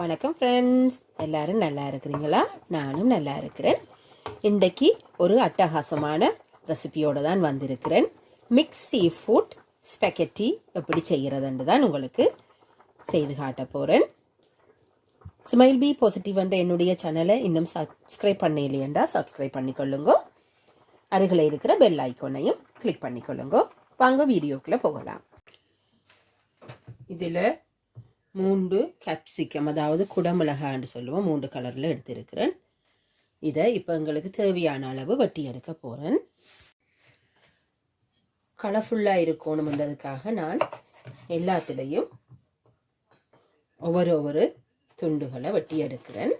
வணக்கம் ஃப்ரெண்ட்ஸ், எல்லாரும் நல்லா இருக்கிறீங்களா? நானும் நல்லா இருக்கிறேன். இன்றைக்கு ஒரு அட்டகாசமான ரெசிபியோடு தான் வந்திருக்கிறேன். மிக்ஸ் சீ ஃபுட் ஸ்பெகட்டி எப்படி செய்கிறதுன்னு தான் உங்களுக்கு செய்து காட்ட போகிறேன். ஸ்மைல் பி பாசிட்டிவ் என்ற என்னுடைய சேனலை இன்னும் சப்ஸ்கிரைப் பண்ணலையேண்டா சப்ஸ்கிரைப் பண்ணிக்கொள்ளுங்க. அருகில் இருக்கிற பெல் ஐக்கோனையும் கிளிக் பண்ணிக்கொள்ளுங்க. வாங்க வீடியோக்குள்ளே போகலாம். இதில் 3 கேப்சிகம், அதாவது குடமிளகான்னு சொல்லுவோம், 3 கலரில் எடுத்திருக்கிறேன். இதை இப்போ எங்களுக்கு தேவையான அளவு வெட்டி எடுக்க போகிறேன். கலர்ஃபுல்லாக இருக்கணும்ன்றதுக்காக நான் எல்லாத்துலேயும் ஒவ்வொரு துண்டுகளை வெட்டி எடுக்கிறேன்.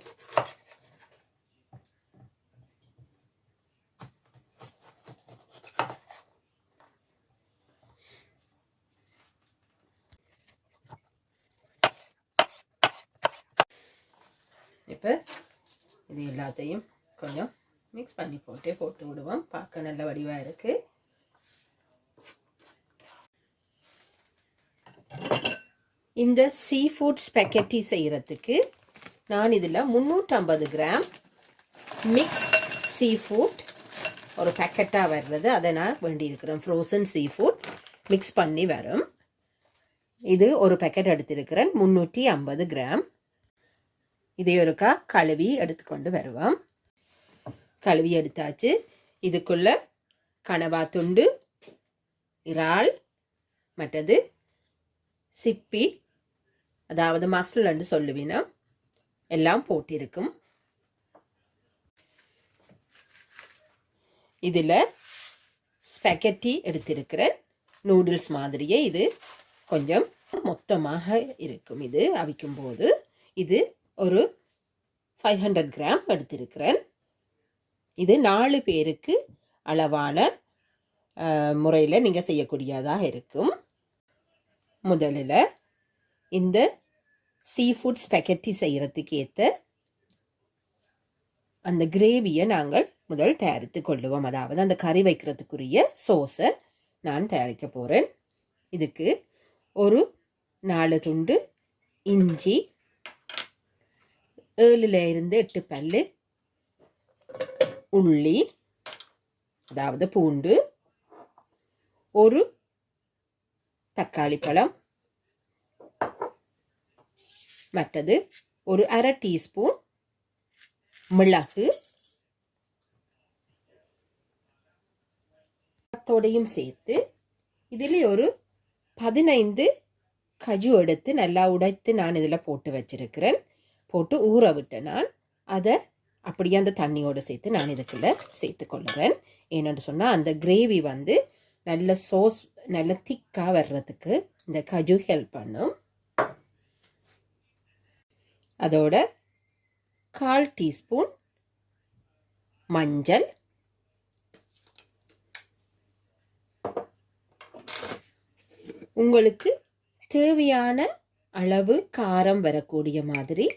இப்போ இது எல்லாத்தையும் கொஞ்சம் மிக்ஸ் பண்ணி போட்டு விடுவோம். பார்க்க நல்ல வடிவாக இருக்குது. இந்த சீ ஃபுட் ஸ்பெகட்டி செய்கிறதுக்கு நான் இதில் 350 கிராம் மிக்ஸ் சீ ஃபுட் ஒரு பேக்கெட்டாக வர்றது, அதை நான் வேண்டியிருக்கிறேன். ஃப்ரோசன் சீ ஃபுட் மிக்ஸ் பண்ணி வரும். இது ஒரு பேக்கெட் எடுத்திருக்கிறேன், 350 கிராம். இதை ஒருக்கா கழுவி எடுத்துக்கொண்டு வருவோம். கழுவி எடுத்தாச்சு. இதுக்குள்ள கனவா துண்டு, இறால், மற்றது சிப்பி, அதாவது மசில்ன்னு சொல்லுவீனா, எல்லாம் போட்டிருக்கும். இதில் ஸ்பெகட்டி எடுத்திருக்கிறேன். நூடுல்ஸ் மாதிரியே இது கொஞ்சம் மொத்தமாக இருக்கும். இது அவிக்கும்போது இது ஒரு 500 கிராம் எடுத்திருக்கிறேன். இது 4 பேருக்கு அளவான முறையில் நீங்கள் செய்யக்கூடியதாக இருக்கும். முதலில் இந்த சீ ஃபுட் ஸ்பெகட்டி செய்கிறதுக்கு ஏற்ற அந்த கிரேவியை நாங்கள் முதல் தயாரித்து கொள்ளுவோம். அதாவது அந்த கறி வைக்கிறதுக்குரிய சோஸை நான் தயாரிக்க போகிறேன். இதுக்கு ஒரு 4 துண்டு இஞ்சி, 7 to 8 பல்லு உள்ளி, அதாவது பூண்டு, ஒரு தக்காளி பழம், மற்றது ஒரு 1/2 டீஸ்பூன் மிளகு, தோடையும் சேர்த்து இதில் ஒரு 15 கஜு எடுத்து நல்லா உடைத்து நான் இதில் போட்டு வச்சிருக்கிறேன். போட்டு ஊற விட்டு நான் அதை அப்படியே அந்த தண்ணியோடு சேர்த்து நான் இதுக்குள்ளே சேர்த்து கொள்ளுறேன். ஏன்னு சொன்னால் அந்த கிரேவி நல்ல சோஸ் நல்ல திக்காக வர்றதுக்கு இந்த கஜு ஹெல்ப் பண்ணும். அதோட 1/4 டீஸ்பூன் மஞ்சள், உங்களுக்கு தேவையான அளவு காரம் வரக்கூடிய மாதிரி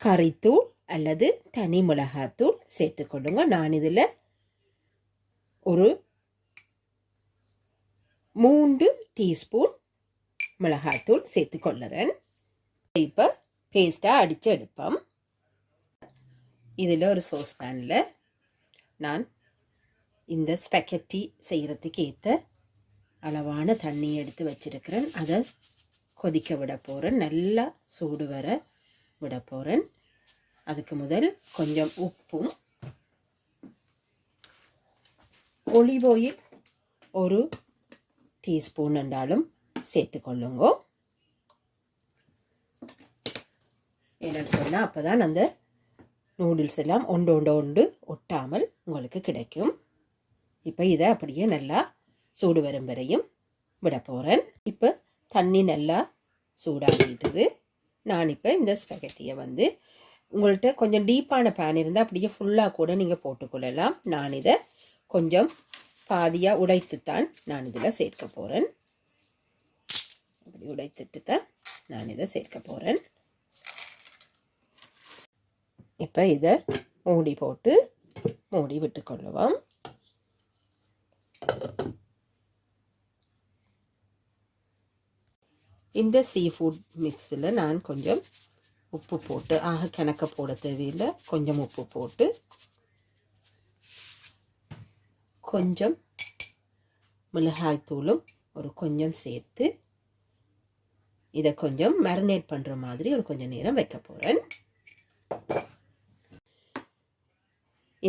கறித்தூள் அல்லது தனி மிளகாத்தூள் சேர்த்துக்கொள்ளுங்க. நான் இதில் ஒரு 3 டீஸ்பூன் மிளகாத்தூள் சேர்த்துக்கொள்ளுறேன். இப்போ பேஸ்ட்டாக அடித்து எடுப்போம். இதில் ஒரு சோஸ் பேனில் நான் இந்த ஸ்பெகட்டி செய்கிறதுக்கு ஏற்ற அளவான தண்ணியை எடுத்து வச்சிருக்கிறேன். அதை கொதிக்க விட போகிறேன். நல்லா சூடு வர விட போகிறேன். அதுக்கு முதல் கொஞ்சம் உப்பும், ஒலிவ் ஆயில் ஒரு டீஸ்பூன் என்றாலும் சேர்த்துக்கொள்ளுங்க. என்னன்னு சொன்னால் அப்போ தான் அந்த நூடுல்ஸ் எல்லாம் ஒன்று ஒட்டாமல் உங்களுக்கு கிடைக்கும். இப்போ இதை அப்படியே நல்லா சூடு வரும் வரையும் விட போகிறேன். இப்போ தண்ணி நல்லா சூடாகிட்டது. நான் இப்போ இந்த ஸ்பெகட்டியை உங்கள்கிட்ட கொஞ்சம் டீப்பான பேன் இருந்தால் அப்படியே ஃபுல்லாக கூட நீங்கள் போட்டுக்கொள்ளலாம். நான் இதை கொஞ்சம் பாதியாக உடைத்துத்தான் நான் இதில் சேர்க்க போகிறேன். அப்படி உடைத்துட்டு தான் நான் இதை சேர்க்க போகிறேன். இப்போ இதை மூடி போட்டு மூடி விட்டுக்கொள்ளுவோம். இந்த சீ ஃபுட் மிக்ஸில் நான் கொஞ்சம் உப்பு போட்டு கணக்க போட தேவையில்லை, கொஞ்சம் உப்பு போட்டு கொஞ்சம் மிளகாய் தூளும் ஒரு கொஞ்சம் சேர்த்து இதை கொஞ்சம் மேரினேட் பண்ணுற மாதிரி ஒரு கொஞ்சம் நேரம் வைக்க போகிறேன்.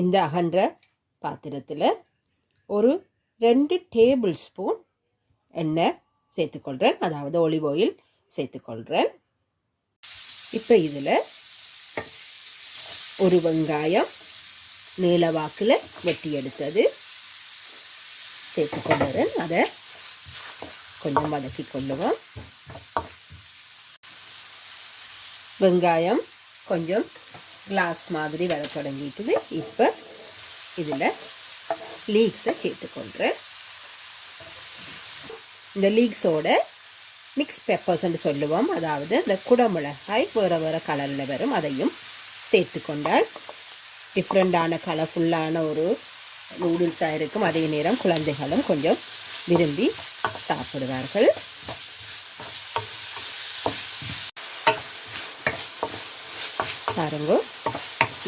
இந்த அகன்ற பாத்திரத்தில் ஒரு 2 டேபிள் ஸ்பூன் எண்ணெய் சேர்த்துக்கொள்கிறேன், அதாவது ஒலிவ் ஆயில் சேர்த்துக்கொள்கிறேன். இப்போ இதில் ஒரு வெங்காயம் நீளவாக்கில் வெட்டி எடுத்தது சேர்த்துக்கொள்கிறேன். அதை கொஞ்சம் வதக்கி கொள்ளுவோம். வெங்காயம் கொஞ்சம் கிளாஸ் மாதிரி வர தொடங்கிட்டுது. இப்போ இதில் லீக்ஸை சேர்த்துக்கொள்கிறேன். இந்த லீக்ஸோட மிக்ஸ் பெப்பர்ஸ்ன்னு சொல்லுவோம், அதாவது இந்த குடமிளகாய் வேறு வேறு கலரில் வரும், அதையும் சேர்த்துக்கொண்டால் டிஃப்ரெண்டான கலர்ஃபுல்லான ஒரு நூடுல்ஸாக இருக்கும். அதே நேரம் குழந்தைகளும் கொஞ்சம் விரும்பி சாப்பிடுவார்கள். பாருங்க,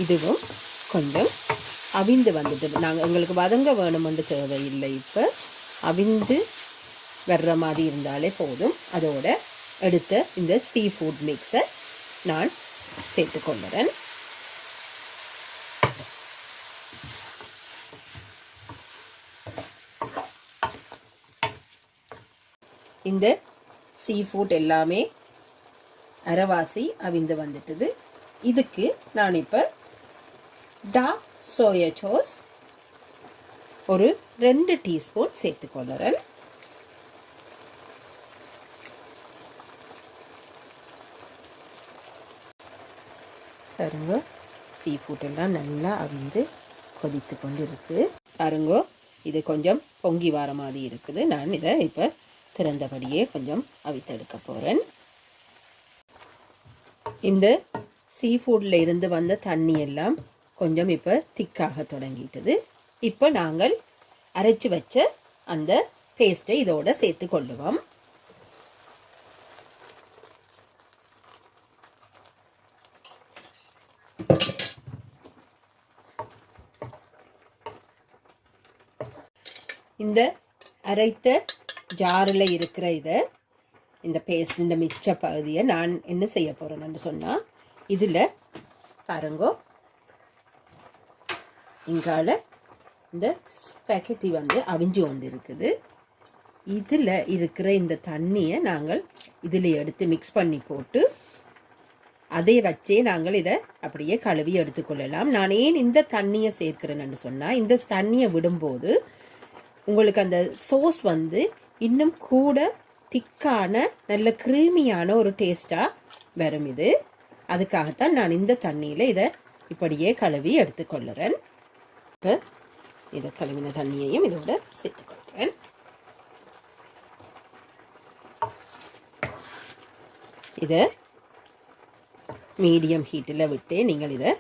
இதுவும் கொஞ்சம் அவிந்து வந்துட்டு, எங்களுக்கு வதங்க வேணுமென்று தேவையில்லை. இப்போ அவிந்து வர்ற மாதிரி இருந்தாலே போதும். அதோட எடுத்த இந்த சீ ஃபுட் மிக்ஸை நான் சேர்த்துக்கொள்கிறேன். இந்த சீ ஃபுட் எல்லாமே அரைவாசி அவிந்து வந்துட்டுது. இதுக்கு நான் இப்போ டார்க் சோயா சாஸ் ஒரு 2 டீஸ்பூன் சேர்த்துக்கொள்கிறேன். பாருங்க, சீ ஃபுட் எல்லாம் நல்லா அவிந்து கொதித்து கொண்டு இருக்குது. பாருங்க, இது கொஞ்சம் பொங்கி வர மாதிரி இருக்குது. நான் இதை இப்போ திறந்தபடியே கொஞ்சம் அவித்தெடுக்க போகிறேன். இந்த சீ ஃபுட்டில் இருந்து வந்த தண்ணி எல்லாம் கொஞ்சம் இப்போ திக்காக தொடங்கிட்டுது. இப்போ நாங்கள் அரைச்சி வச்ச அந்த பேஸ்ட்டை இதோட சேர்த்து கொள்ளுவோம். இந்த அரைத்த ஜாரில் இருக்கிற இந்த பேஸ்ட், இந்த மிச்ச பகுதியை நான் என்ன செய்ய போகிறேன்னு சொன்னால், இதில் பாருங்கோ, இங்கால இந்த ஸ்பெகட்டி அவிஞ்சு கொண்டு இருக்குது. இதில் இருக்கிற இந்த தண்ணியை நாங்கள் இதில் எடுத்து மிக்ஸ் பண்ணி போட்டு அதை வச்சே நாங்கள் இதை அப்படியே கழுவி எடுத்துக்கொள்ளலாம். நான் ஏன் இந்த தண்ணியை சேர்க்கிறேன்னு சொன்னால், இந்த தண்ணியை விடும்போது உங்களுக்கு அந்த சோஸ் இன்னும் கூட திக்கான நல்ல க்ரீமியான ஒரு டேஸ்ட்டாக வரும். இது அதுக்காகத்தான் நான் இந்த தண்ணியில் இதை இப்படியே கழுவி எடுத்துக்கொள்ளுறேன். இப்போ இதை கழுவின தண்ணியையும் இதோட சேர்த்துக்கொள்கிறேன். இதை மீடியம் ஹீட்டில் விட்டு நீங்கள் இதை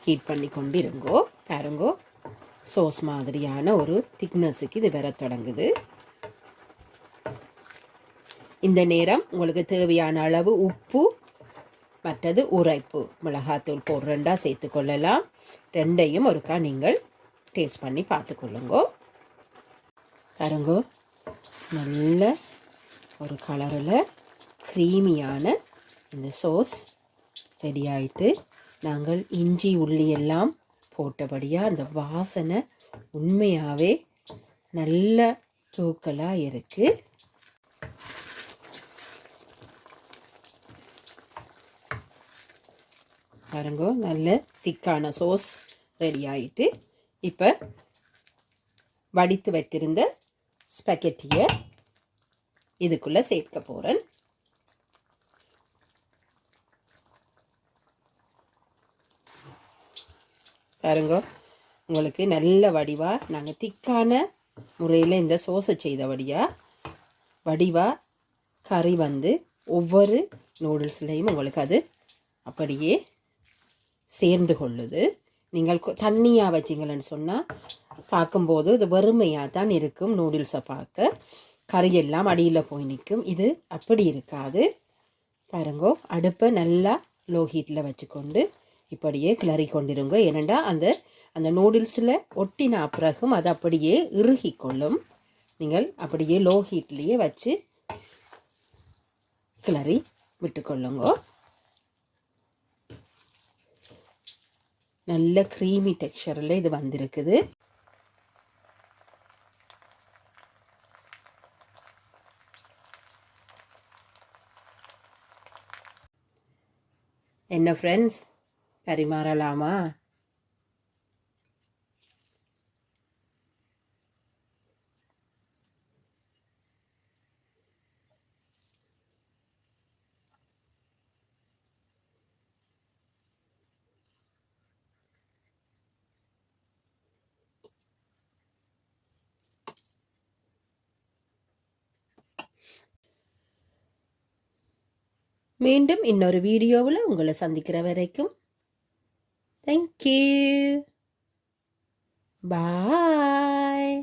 ஹீட் பண்ணி கொண்டு இருங்கோ. பாருங்கோ, சோஸ் மாதிரியான ஒரு திக்னஸுக்கு இது வர தொடங்குது. இந்த நேரம் உங்களுக்கு தேவையான அளவு உப்பு மற்றது உரைப்பு மிளகாத்தூள் போடுறண்டா சேர்த்துக்கொள்ளலாம். ரெண்டையும் ஒருக்கா நீங்கள் டேஸ்ட் பண்ணி பார்த்துக்கொள்ளுங்கோ. பாருங்கோ, நல்ல ஒரு கலரில் க்ரீமியான இந்த சோஸ் ரெடி ஆகிட்டு, நாங்கள் இஞ்சி உள்ளி எல்லாம் போட்டபடியாக அந்த வாசனை உண்மையாகவே நல்ல தூக்கலாக இருக்குது. பாருங்க, நல்ல திக்கான சோஸ் ரெடி ஆகிட்டு, இப்போ வடித்து வைத்திருந்த ஸ்பெகட்டியை இதுக்குள்ளே சேர்க்க போகிறேன். பாருங்க, உங்களுக்கு நல்ல வடிவாக நாங்கள் திக்கான முறையில் இந்த சோஸை செய்தபடியாக வடிவாக கறி ஒவ்வொரு நூடுல்ஸ்லேயும் உங்களுக்கு அது அப்படியே சேர்ந்து கொள்ளுது. நீங்கள் தண்ணியாக வச்சிங்கன்னு சொன்னால் பார்க்கும்போது இது வெறுமையாக தான் இருக்கும் நூடுல்ஸை பார்க்க. கறியெல்லாம் அடியில் போய் நிற்கும். இது அப்படி இருக்காது. பாருங்கோ, அடுப்பை நல்லா லோ ஹீட்டில் வச்சுக்கொண்டு இப்படியே கிளறி கொண்டிருங்க. ஏனெண்டா அந்த அந்த நூடுல்ஸில் ஒட்டின பிறகும் அது அப்படியே இறுகி கொள்ளும். நீங்கள் அப்படியே லோ ஹீட்லேயே வச்சு கிளறி விட்டுக்கொள்ளுங்க. நல்ல க்ரீமி டெக்ஸ்சரில் இது வந்திருக்குது. என்ன ஃப்ரெண்ட்ஸ், பரிமாறலாமா? மீண்டும் இன்னொரு வீடியோவில் உங்களை சந்திக்கிற வரைக்கும் தேங்க்யூ, பாய்.